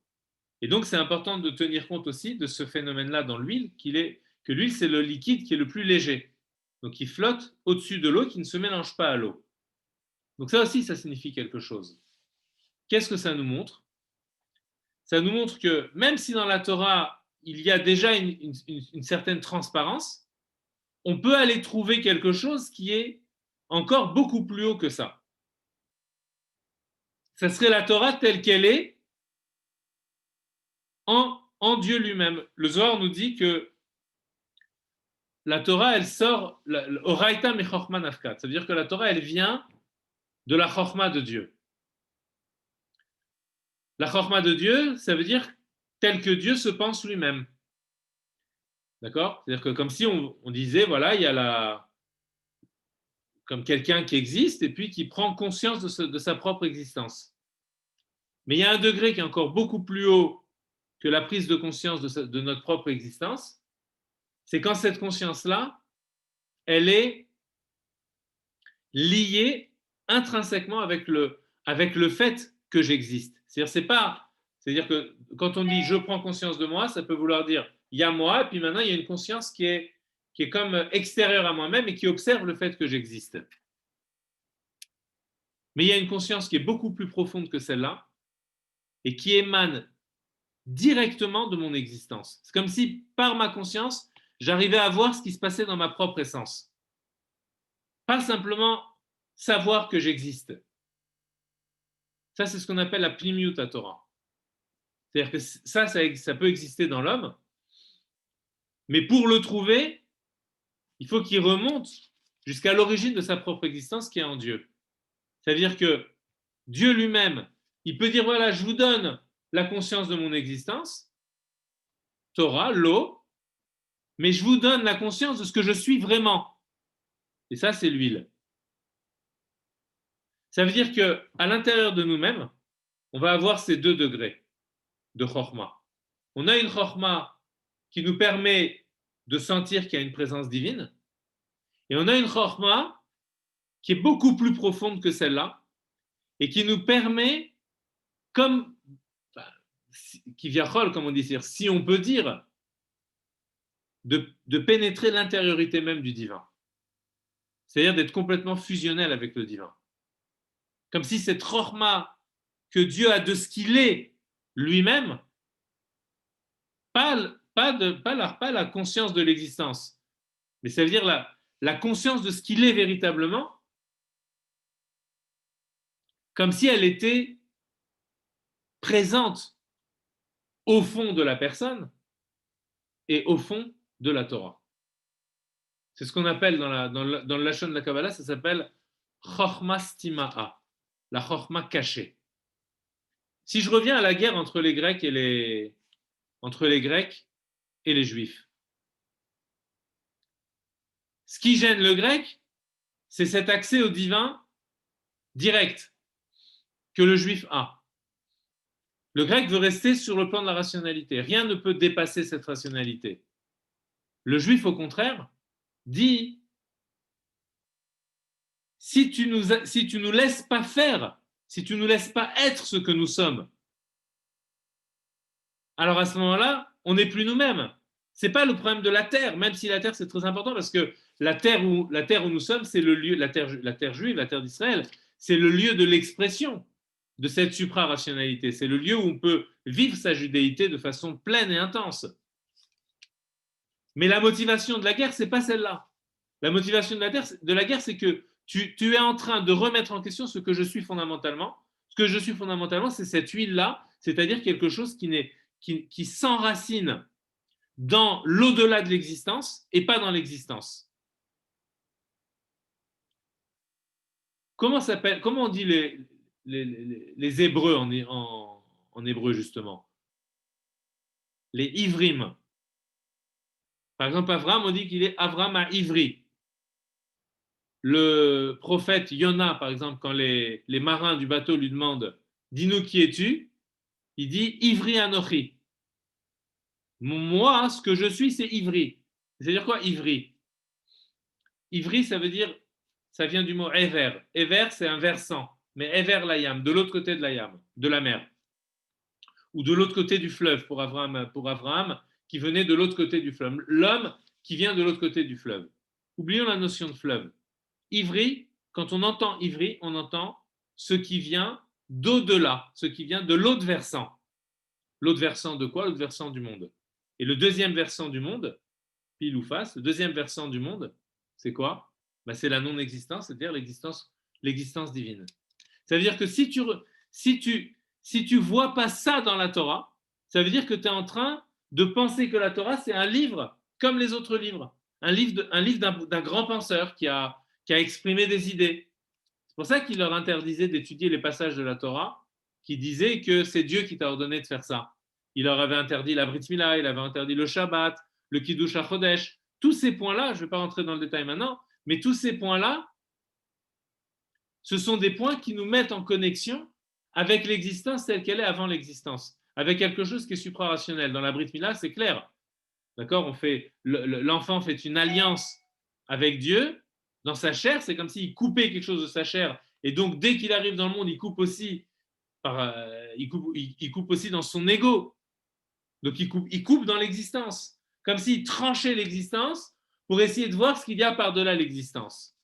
Et donc, c'est important de tenir compte aussi de ce phénomène-là dans l'huile, que l'huile, c'est le liquide qui est le plus léger. Donc, il flotte au-dessus de l'eau, qui ne se mélange pas à l'eau. Donc, ça aussi, ça signifie quelque chose. Qu'est-ce que ça nous montre? Ça nous montre que même si dans la Torah, il y a déjà une certaine transparence, on peut aller trouver quelque chose qui est encore beaucoup plus haut que ça. Ça serait la Torah telle qu'elle est en Dieu lui-même. Le Zohar nous dit que la Torah, elle sort, Oraita me Chochma Nafkat. Ça veut dire que la Torah, elle vient de la Chochma de Dieu. La Chochma de Dieu, ça veut dire tel que Dieu se pense lui-même. D'accord? C'est-à-dire que comme si on disait, voilà, il y a comme quelqu'un qui existe et puis qui prend conscience de sa propre existence. Mais il y a un degré qui est encore beaucoup plus haut que la prise de conscience de notre propre existence, c'est quand cette conscience-là, elle est liée intrinsèquement avec le fait que j'existe. C'est-à-dire que quand on dit je prends conscience de moi, ça peut vouloir dire il y a moi, et puis maintenant il y a une conscience qui est comme extérieure à moi-même et qui observe le fait que j'existe. Mais il y a une conscience qui est beaucoup plus profonde que celle-là et qui émane directement de mon existence. C'est comme si par ma conscience, j'arrivais à voir ce qui se passait dans ma propre essence. Pas simplement savoir que j'existe. Ça, c'est ce qu'on appelle la Pnimiut Torah. C'est-à-dire que ça peut exister dans l'homme, mais pour le trouver, il faut qu'il remonte jusqu'à l'origine de sa propre existence qui est en Dieu. C'est-à-dire que Dieu lui-même, il peut dire, voilà, je vous donne la conscience de mon existence, Torah, l'eau, mais je vous donne la conscience de ce que je suis vraiment. Et ça, c'est l'huile. Ça veut dire qu'à l'intérieur de nous-mêmes, on va avoir ces 2 degrés de chorma. On a une chorma qui nous permet de sentir qu'il y a une présence divine, et on a une chorma qui est beaucoup plus profonde que celle-là, et qui nous permet, comme qui viachol, comme on dit, si on peut dire, de pénétrer l'intériorité même du divin. C'est-à-dire d'être complètement fusionnel avec le divin. Comme si cette chorma que Dieu a de ce qu'il est lui-même, pas la conscience de l'existence, mais ça veut dire la conscience de ce qu'il est véritablement, comme si elle était présente au fond de la personne et au fond de la Torah. C'est ce qu'on appelle dans le Lashon de la Kabbalah, ça s'appelle Chochma Stima'a, la Chochma cachée. Si je reviens à la guerre entre les Grecs et les Juifs, ce qui gêne le Grec, c'est cet accès au divin direct que le Juif a. Le Grec veut rester sur le plan de la rationalité. Rien ne peut dépasser cette rationalité. Le Juif, au contraire, dit si tu nous laisses pas faire, si tu nous laisses pas être ce que nous sommes, alors à ce moment-là, on n'est plus nous-mêmes. C'est pas le problème de la terre, même si la terre c'est très important parce que la terre où nous sommes, c'est le lieu, la terre juive, la terre d'Israël, c'est le lieu de l'expression de cette supra-rationalité. C'est le lieu où on peut vivre sa judéité de façon pleine et intense. Mais la motivation de la guerre, c'est pas celle-là. La motivation de la guerre, c'est que tu es en train de remettre en question ce que je suis fondamentalement. Ce que je suis fondamentalement, c'est cette huile-là, c'est-à-dire quelque chose qui s'enracine dans l'au-delà de l'existence et pas dans l'existence. Comment on dit les Hébreux en hébreu, justement? Les Ivrim. Par exemple, Avraham, on dit qu'il est Avraham à Ivri. Le prophète Yona, par exemple, quand les marins du bateau lui demandent « Dis-nous qui es-tu ?» il dit « Ivri Anochi ». Moi, ce que je suis, c'est Ivri. C'est-à-dire quoi, Ivri? Ivri, ça vient du mot Ever. Ever, c'est un versant. Mais Ever Layam, de l'autre côté de la Yam, de la mer. Ou de l'autre côté du fleuve pour Abraham, qui venait de l'autre côté du fleuve. L'homme qui vient de l'autre côté du fleuve. Oublions la notion de fleuve. Ivri, quand on entend Ivri, on entend ce qui vient d'au-delà, ce qui vient de l'autre versant. L'autre versant de quoi? L'autre versant du monde. Et le deuxième versant du monde, pile ou face, le deuxième versant du monde, c'est quoi? C'est la non-existence, c'est-à-dire l'existence divine. Ça veut dire que si tu vois pas ça dans la Torah, ça veut dire que tu es en train de penser que la Torah, c'est un livre comme les autres livres. Un livre d'un grand penseur qui a exprimé des idées. C'est pour ça qu'il leur interdisait d'étudier les passages de la Torah qui disaient que c'est Dieu qui t'a ordonné de faire ça. Il leur avait interdit la Brit Mila, il avait interdit le Shabbat, le Kiddush HaChodesh. Tous ces points-là, je ne vais pas rentrer dans le détail maintenant, mais tous ces points-là, ce sont des points qui nous mettent en connexion avec l'existence telle qu'elle est avant l'existence, avec quelque chose qui est suprarationnel. Dans la Brit Mila, c'est clair. D'accord? L'enfant fait une alliance avec Dieu dans sa chair, c'est comme s'il coupait quelque chose de sa chair, et donc dès qu'il arrive dans le monde, il coupe aussi dans son ego. Donc il coupe dans l'existence, comme s'il tranchait l'existence pour essayer de voir ce qu'il y a par-delà l'existence.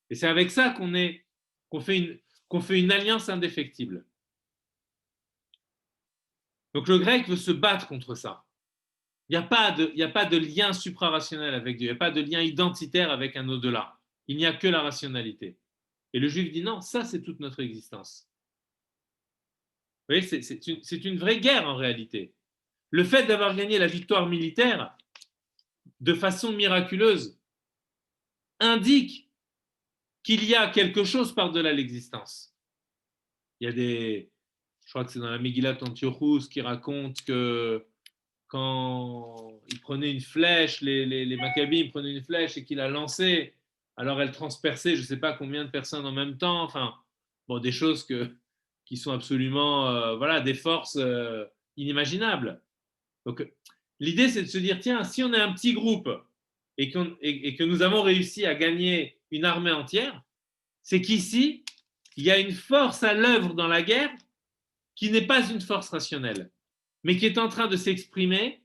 Et c'est avec ça qu'on fait une alliance indéfectible. Donc le grec veut se battre contre ça. Il n'y a pas de lien suprarationnel avec Dieu, il n'y a pas de lien identitaire avec un au-delà. Il n'y a que la rationalité. Et le juif dit non, ça c'est toute notre existence. Vous voyez, c'est une vraie guerre en réalité. Le fait d'avoir gagné la victoire militaire de façon miraculeuse indique qu'il y a quelque chose par-delà l'existence. Il y a je crois que c'est dans la Megillat Antiochus qui raconte que quand ils prenaient une flèche, les Maccabées prenaient une flèche et qu'il a lancé alors elle transperçait je ne sais pas combien de personnes en même temps, enfin, bon, des choses qui sont absolument, voilà, des forces inimaginables. Donc, l'idée, c'est de se dire, tiens, si on est un petit groupe et que nous avons réussi à gagner une armée entière, c'est qu'ici, il y a une force à l'œuvre dans la guerre qui n'est pas une force rationnelle, mais qui est en train de s'exprimer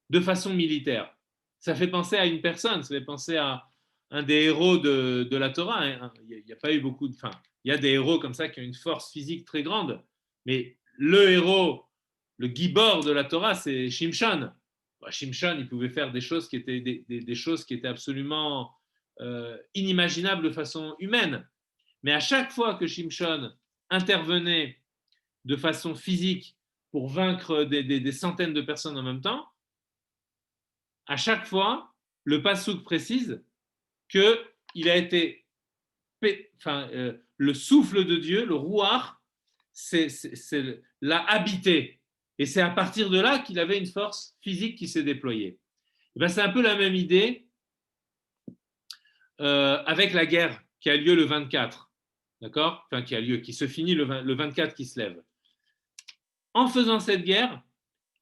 de façon militaire. Ça fait penser à une personne, ça fait penser à un des héros de la Torah. Il n'y a pas eu beaucoup de... Enfin, il y a des héros comme ça qui ont une force physique très grande, mais le héros, le gibor de la Torah, c'est Shimshon. Shimshon, il pouvait faire des choses qui étaient, des choses qui étaient absolument inimaginables de façon humaine. Mais à chaque fois que Shimshon intervenait de façon physique pour vaincre des centaines de personnes en même temps, à chaque fois, le passouk précise qu'il a été, le souffle de Dieu, le rouach, l'a habité. Et c'est à partir de là qu'il avait une force physique qui s'est déployée. Et ben, c'est un peu la même idée avec la guerre qui a lieu le 24, d'accord, enfin qui a lieu, qui se finit le 24 qui se lève. En faisant cette guerre,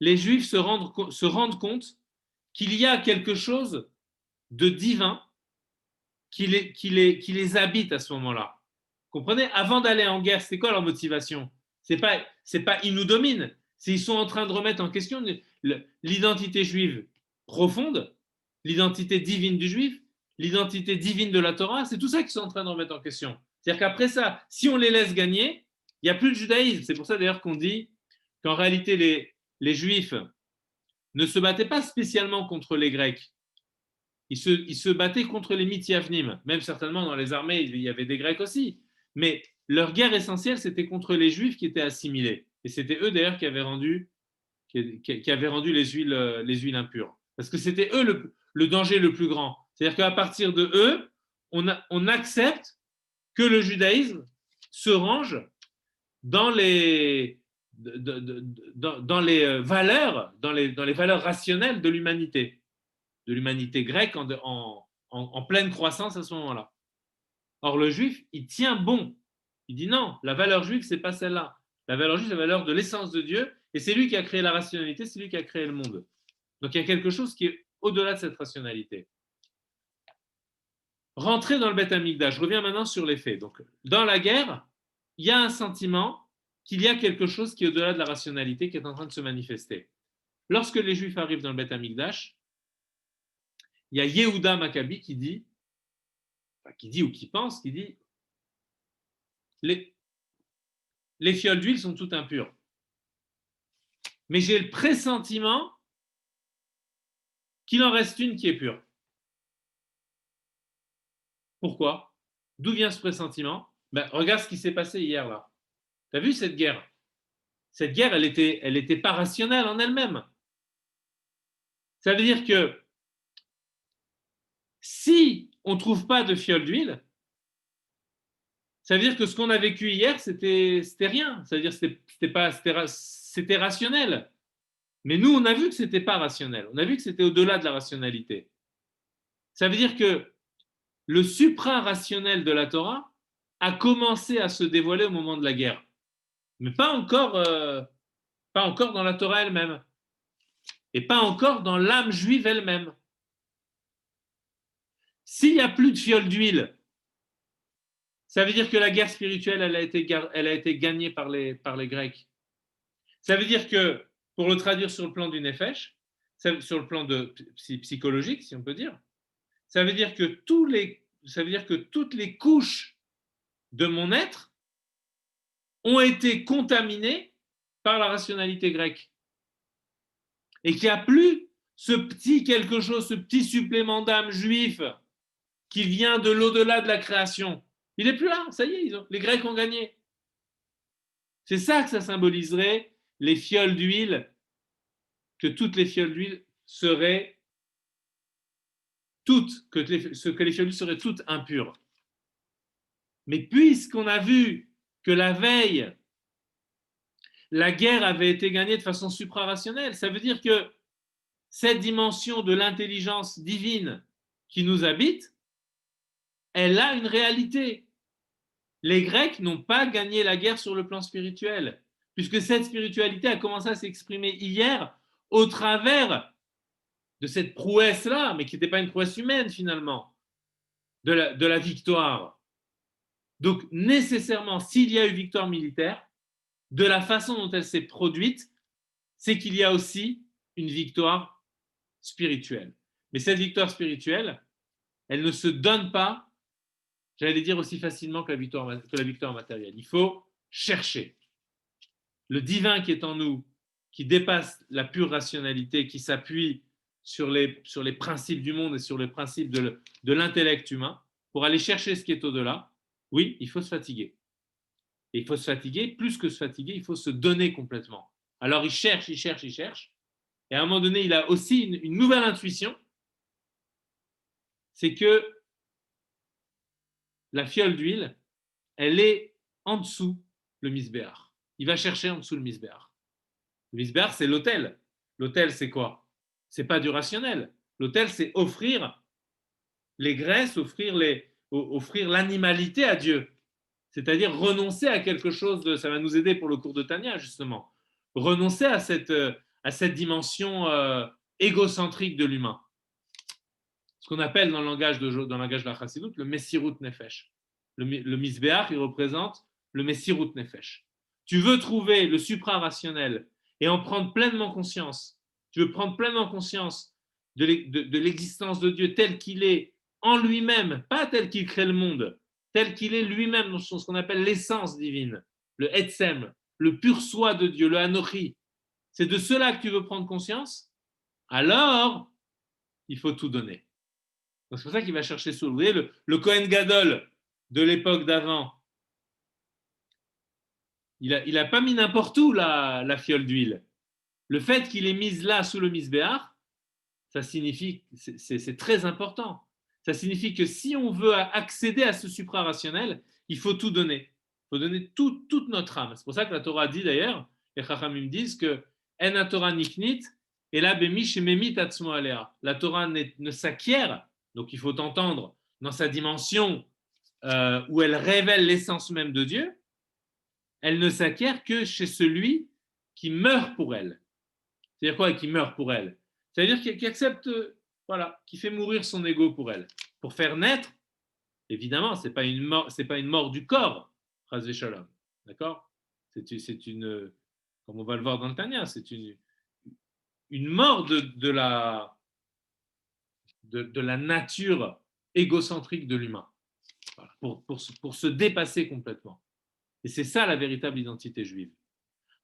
les Juifs se rendent compte qu'il y a quelque chose de divin qui les habite à ce moment-là. Comprenez? Avant d'aller en guerre, c'est quoi leur motivation? C'est pas ils nous dominent, c'est ils sont en train de remettre en question l'identité juive profonde, l'identité divine du juif, l'identité divine de la Torah, c'est tout ça qu'ils sont en train de remettre en question. C'est-à-dire qu'après ça, si on les laisse gagner, il n'y a plus de judaïsme. C'est pour ça d'ailleurs qu'on dit qu'en réalité les juifs ne se battaient pas spécialement contre les Grecs. Ils se battaient contre les Mityavnim. Même certainement dans les armées, il y avait des Grecs aussi. Mais leur guerre essentielle, c'était contre les Juifs qui étaient assimilés. Et c'était eux d'ailleurs qui avaient rendu les huiles impures. Parce que c'était eux le danger le plus grand. C'est-à-dire qu'à partir de eux, on accepte que le judaïsme se range dans les valeurs, dans les valeurs rationnelles de l'humanité grecque en pleine croissance à ce moment-là. Or, le juif, il tient bon. Il dit non, la valeur juive, c'est pas celle-là. La valeur juive, c'est la valeur de l'essence de Dieu, et c'est lui qui a créé la rationalité, c'est lui qui a créé le monde. Donc, il y a quelque chose qui est au-delà de cette rationalité. Rentrer dans le Beth Amikdash. Je reviens maintenant sur les faits. Donc, dans la guerre, il y a un sentiment qu'il y a quelque chose qui est au-delà de la rationalité qui est en train de se manifester. Lorsque les Juifs arrivent dans le Beth Amikdash, il y a Yehuda Maccabi qui dit ou qui pense, qui dit les fioles d'huile sont toutes impures. Mais j'ai le pressentiment qu'il en reste une qui est pure. Pourquoi? D'où vient ce pressentiment? Regarde ce qui s'est passé hier là. Tu as vu cette guerre? Cette guerre, elle était pas rationnelle en elle-même. Ça veut dire que si on ne trouve pas de fiole d'huile, ça veut dire que ce qu'on a vécu hier, c'était rien. Ça veut dire que c'était rationnel. Mais nous, on a vu que ce n'était pas rationnel. On a vu que c'était au-delà de la rationalité. Ça veut dire que le supra-rationnel de la Torah a commencé à se dévoiler au moment de la guerre. Mais pas encore dans la Torah elle-même. Et pas encore dans l'âme juive elle-même. S'il n'y a plus de fiole d'huile, ça veut dire que la guerre spirituelle, elle a été gagnée par les Grecs. Ça veut dire que, pour le traduire sur le plan du Nefesh, sur le plan psychologique, si on peut dire, ça veut dire que toutes les couches de mon être ont été contaminées par la rationalité grecque. Et qu'il n'y a plus ce petit quelque chose, ce petit supplément d'âme juif qui vient de l'au-delà de la création. Il n'est plus là, ça y est, les Grecs ont gagné. C'est ça que ça symboliserait les fioles d'huile, que toutes les fioles d'huile seraient que les fioles d'huile seraient toutes impures. Mais puisqu'on a vu que la veille, la guerre avait été gagnée de façon suprarationnelle, ça veut dire que cette dimension de l'intelligence divine qui nous habite, elle a une réalité. Les Grecs n'ont pas gagné la guerre sur le plan spirituel, puisque cette spiritualité a commencé à s'exprimer hier au travers de cette prouesse-là, mais qui n'était pas une prouesse humaine finalement, de la victoire. Donc nécessairement, s'il y a eu victoire militaire, de la façon dont elle s'est produite, c'est qu'il y a aussi une victoire spirituelle. Mais cette victoire spirituelle, elle ne se donne pas, j'allais dire, aussi facilement que la victoire matérielle. Il faut chercher. Le divin qui est en nous, qui dépasse la pure rationalité, qui s'appuie sur les principes du monde et sur les principes de l'intellect humain, pour aller chercher ce qui est au-delà, oui, il faut se fatiguer. Et il faut se fatiguer, plus que se fatiguer, il faut se donner complètement. Alors il cherche, et à un moment donné, il a aussi une nouvelle intuition, c'est que la fiole d'huile, elle est en dessous le misbéach. Il va chercher en dessous le misbéach. Le misbéach, c'est l'autel. L'autel, c'est quoi? C'est pas du rationnel. L'autel, c'est offrir les graisses, offrir l'animalité à Dieu. C'est-à-dire renoncer à quelque chose ça va nous aider pour le cours de Tania, justement. Renoncer à cette dimension égocentrique de l'humain. Ce qu'on appelle dans le langage de la Chassidut le Messirut Nefesh. Le Misbéach, il représente le Messirut Nefesh. Tu veux trouver le supra-rationnel et en prendre pleinement conscience. Tu veux prendre pleinement conscience de l'existence de Dieu tel qu'il est en lui-même, pas tel qu'il crée le monde, tel qu'il est lui-même dans ce qu'on appelle l'essence divine, le Etzem, le pur soi de Dieu, le Anochi. C'est de cela que tu veux prendre conscience? Alors, il faut tout donner. Donc, c'est pour ça qu'il va chercher sous. Vous voyez, le Kohen Gadol de l'époque d'avant, il a pas mis n'importe où la fiole d'huile. Le fait qu'il ait mise là sous le misbéach, ça signifie, c'est très important. Ça signifie que si on veut accéder à ce supra-rationnel, il faut tout donner. Il faut donner toute notre âme. C'est pour ça que la Torah dit d'ailleurs, les Chachamim disent que En Torah niknit et la bemish memit atzmo alea. La Torah ne s'acquiert, donc il faut entendre dans sa dimension où elle révèle l'essence même de Dieu, elle ne s'acquiert que chez celui qui meurt pour elle. C'est-à-dire quoi, qui meurt pour elle? C'est-à-dire qui accepte, voilà, qui fait mourir son ego pour elle. Pour faire naître, évidemment, c'est pas une mort du corps, Chas v'Shalom, d'accord? C'est une, comme on va le voir dans le Tanya, c'est une mort de la nature égocentrique de l'humain, voilà, pour se dépasser complètement. Et c'est ça la véritable identité juive.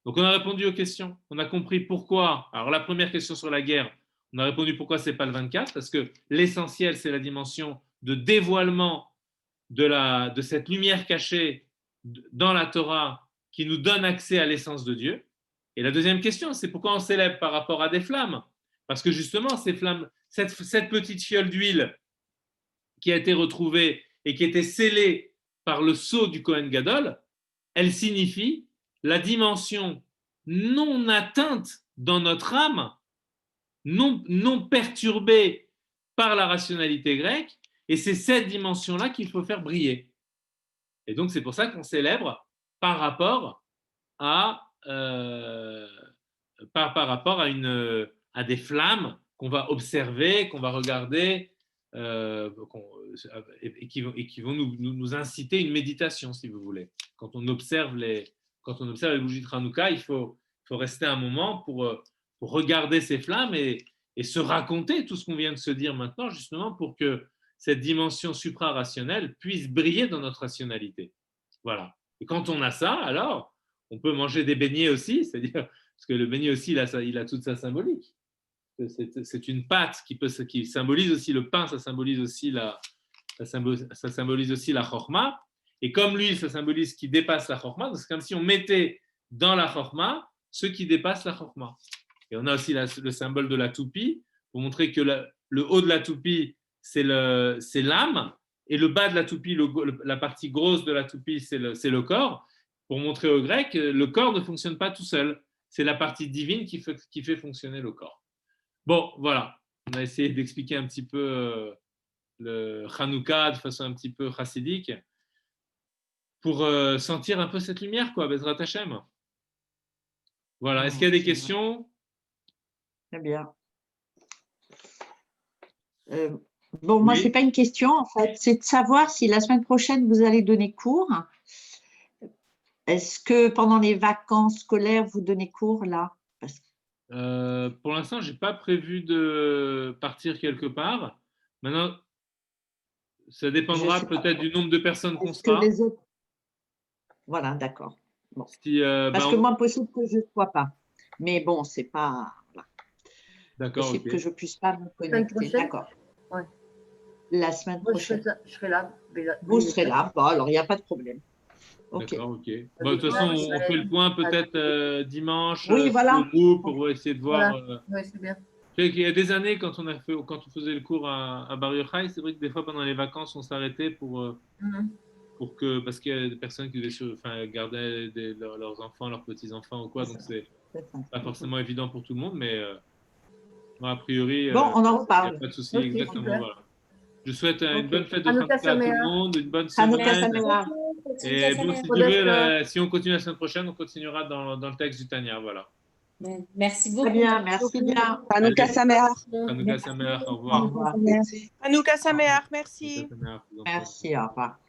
Donc on a répondu aux questions, on a compris pourquoi. Alors la première question sur la guerre, on a répondu pourquoi c'est pas le 24, parce que l'essentiel c'est la dimension de dévoilement de cette lumière cachée dans la Torah qui nous donne accès à l'essence de Dieu. Et la deuxième question, c'est pourquoi on célèbre par rapport à des flammes? Parce que justement, ces flammes, cette petite fiole d'huile qui a été retrouvée et qui était scellée par le sceau du Kohen Gadol, elle signifie la dimension non atteinte dans notre âme, non perturbée par la rationalité grecque, et c'est cette dimension-là qu'il faut faire briller. Et donc c'est pour ça qu'on célèbre par rapport à à des flammes qu'on va observer, qu'on va regarder, et qui vont nous inciter une méditation, si vous voulez. Quand on observe les bougies de Hanouka, il faut rester un moment pour regarder ces flammes et se raconter tout ce qu'on vient de se dire maintenant, justement pour que cette dimension supra-rationnelle puisse briller dans notre rationalité. Voilà. Et quand on a ça, alors, on peut manger des beignets aussi, c'est-à-dire, parce que le beignet aussi, il a toute sa symbolique. C'est une pâte qui symbolise aussi le pain, ça symbolise aussi la chorma. Et comme l'huile, ça symbolise ce qui dépasse la chorma, c'est comme si on mettait dans la chorma ce qui dépasse la chorma. Et on a aussi le symbole de la toupie, pour montrer que le haut de la toupie, c'est l'âme, et le bas de la toupie, la partie grosse de la toupie, c'est le corps, pour montrer aux Grecs, le corps ne fonctionne pas tout seul. C'est la partie divine qui fait fonctionner le corps. Bon, voilà. On a essayé d'expliquer un petit peu le Hanouka de façon un petit peu chassidique, pour sentir un peu cette lumière, quoi, Bezrat Hashem. Voilà. Est-ce qu'il y a des questions? Très bien. Bon, moi, c'est pas une question, en fait. C'est de savoir si la semaine prochaine, vous allez donner cours. Est-ce que pendant les vacances scolaires, vous donnez cours là? Pour l'instant, je n'ai pas prévu de partir quelque part. Maintenant, ça dépendra peut-être du nombre de personnes qu'on sera. Autres... Voilà, d'accord. Bon. Parce que moi, possible que je ne sois pas. Mais bon, c'est pas... Voilà. D'accord, possible que je ne puisse pas me connecter. D'accord. Ouais. La semaine prochaine. Je serai là. Vous serez là. Bon, alors, il n'y a pas de problème. Okay. D'accord, ok. Bon, de toute façon, on fait le point peut-être dimanche oui, voilà. au groupe pour essayer de voir. Voilà. Oui, c'est bien. Il y a des années, quand on faisait le cours à Bar Yochai, c'est vrai que des fois, pendant les vacances, on s'arrêtait pour parce qu'il y a des personnes qui gardaient leurs enfants, leurs petits-enfants ou quoi, donc c'est pas forcément évident pour tout le monde, mais a priori, bon, on en reparle. Il n'y a pas de souci, exactement. Voilà. Je souhaite une bonne fête de Hanouka à tout le monde, une bonne semaine. Et bon, si tu veux, si on continue la semaine prochaine, on continuera dans le texte du Tania. Voilà. Merci beaucoup. Très bien, merci bien. Hanouka Sameach. Hanouka Sameach, au revoir. Hanouka Sameach, merci. Merci, au revoir.